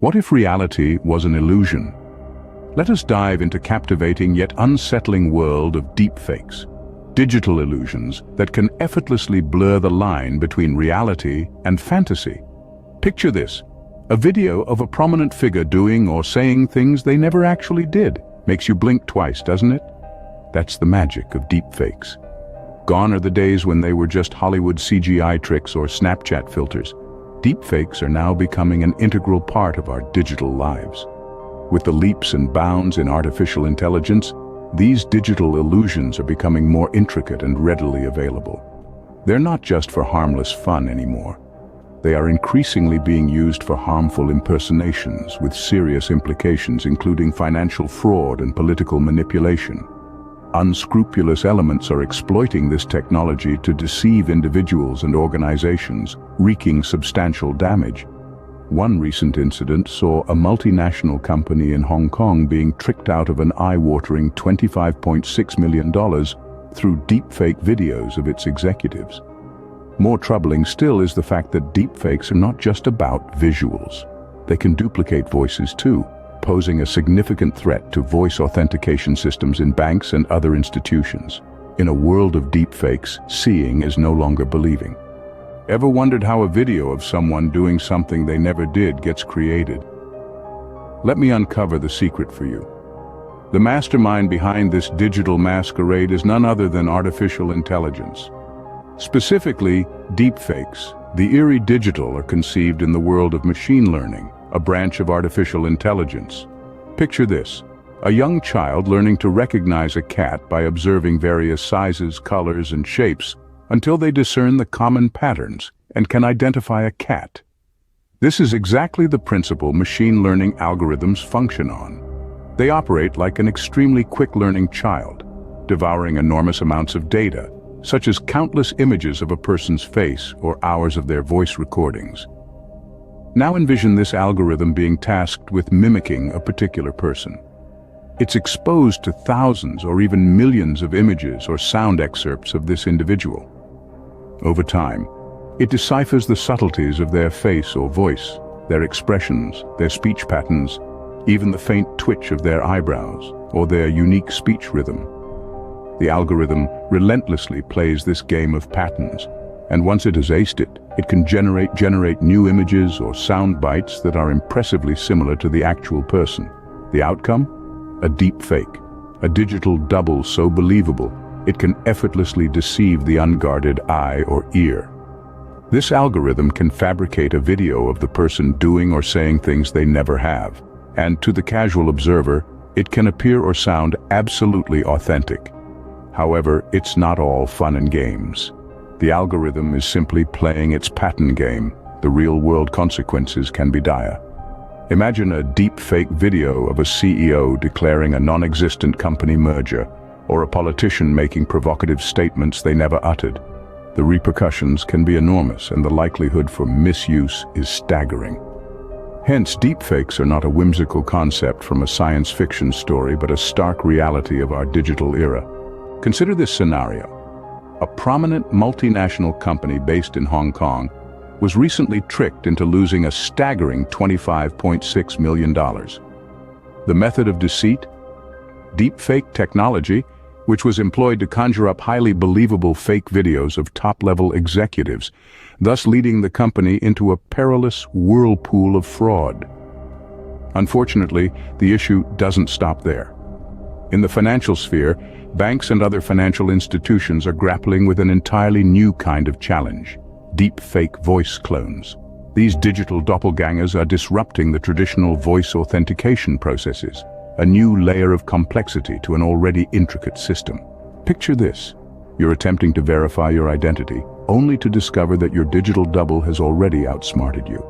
What if reality was an illusion? Let us dive into captivating yet unsettling world of deepfakes, digital illusions that can effortlessly blur the line between reality and fantasy. Picture this, a video of a prominent figure doing or saying things they never actually did. Makes you blink twice, doesn't it? That's the magic of deepfakes. Gone are the days when they were just Hollywood CGI tricks or Snapchat filters. Deepfakes are now becoming an integral part of our digital lives. With the leaps and bounds in artificial intelligence, these digital illusions are becoming more intricate and readily available. They're not just for harmless fun anymore. They are increasingly being used for harmful impersonations with serious implications, including financial fraud and political manipulation. Unscrupulous elements are exploiting this technology to deceive individuals and organizations, wreaking substantial damage. One recent incident saw a multinational company in Hong Kong being tricked out of an eye-watering $25.6 million through deepfake videos of its executives. More troubling still is the fact that deepfakes are not just about visuals. They can duplicate voices too, posing a significant threat to voice authentication systems in banks and other institutions. In a world of deepfakes, seeing is no longer believing. Ever wondered how a video of someone doing something they never did gets created? Let me uncover the secret for you. The mastermind behind this digital masquerade is none other than artificial intelligence. Specifically, deepfakes. The eerie digital are conceived in the world of machine learning, a branch of artificial intelligence. Picture this, a young child learning to recognize a cat by observing various sizes, colors, and shapes until they discern the common patterns and can identify a cat. This is exactly the principle machine learning algorithms function on. They operate like an extremely quick-learning child, devouring enormous amounts of data, such as countless images of a person's face or hours of their voice recordings. Now envision this algorithm being tasked with mimicking a particular person. It's exposed to thousands or even millions of images or sound excerpts of this individual. Over time, it deciphers the subtleties of their face or voice, their expressions, their speech patterns, even the faint twitch of their eyebrows or their unique speech rhythm. The algorithm relentlessly plays this game of patterns, and once it has aced it, it can generate new images or sound bites that are impressively similar to the actual person. The outcome? A deep fake, a digital double so believable it can effortlessly deceive the unguarded eye or ear. This algorithm can fabricate a video of the person doing or saying things they never have, and to the casual observer, it can appear or sound absolutely authentic. However, it's not all fun and games. The algorithm is simply playing its pattern game. The real-world consequences can be dire. Imagine a deep-fake video of a CEO declaring a non-existent company merger, or a politician making provocative statements they never uttered. The repercussions can be enormous, and the likelihood for misuse is staggering. Hence, deepfakes are not a whimsical concept from a science fiction story, but a stark reality of our digital era. Consider this scenario. A prominent multinational company based in Hong Kong was recently tricked into losing a staggering $25.6 million. The method of deceit? Deepfake technology, which was employed to conjure up highly believable fake videos of top-level executives, thus leading the company into a perilous whirlpool of fraud. Unfortunately, the issue doesn't stop there. In the financial sphere, banks and other financial institutions are grappling with an entirely new kind of challenge: deepfake voice clones. These digital doppelgangers are disrupting the traditional voice authentication processes, a new layer of complexity to an already intricate system. Picture this. You're attempting to verify your identity, only to discover that your digital double has already outsmarted you.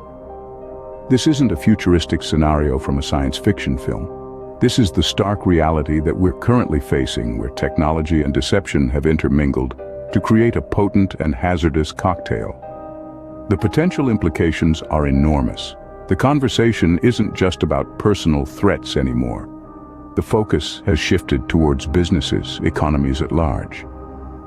This isn't a futuristic scenario from a science fiction film. This is the stark reality that we're currently facing, where technology and deception have intermingled to create a potent and hazardous cocktail. The potential implications are enormous. The conversation isn't just about personal threats anymore. The focus has shifted towards businesses, economies at large.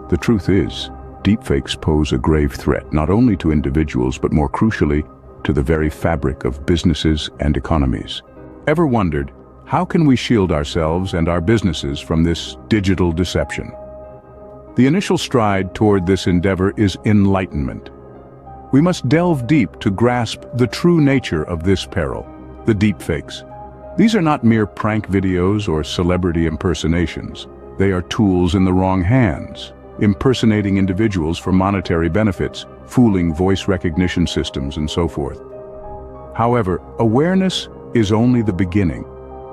The truth is, deepfakes pose a grave threat not only to individuals but more crucially, to the very fabric of businesses and economies. Ever wondered, how can we shield ourselves and our businesses from this digital deception? The initial stride toward this endeavor is enlightenment. We must delve deep to grasp the true nature of this peril, the deepfakes. These are not mere prank videos or celebrity impersonations. They are tools in the wrong hands, impersonating individuals for monetary benefits, fooling voice recognition systems, and so forth. However, awareness is only the beginning.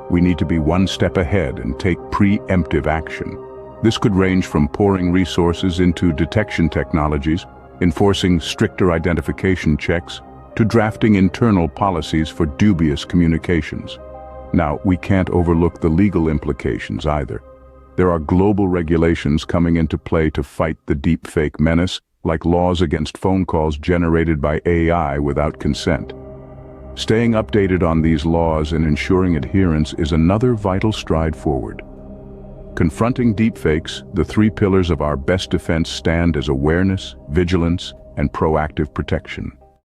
We need to be one step ahead and take preemptive action. This could range from pouring resources into detection technologies, enforcing stricter identification checks, to drafting internal policies for dubious communications. Now, we can't overlook the legal implications either. There are global regulations coming into play to fight the deepfake menace, like laws against phone calls generated by AI without consent. Staying updated on these laws and ensuring adherence is another vital stride forward. Confronting deepfakes, the three pillars of our best defense stand as awareness, vigilance, and proactive protection.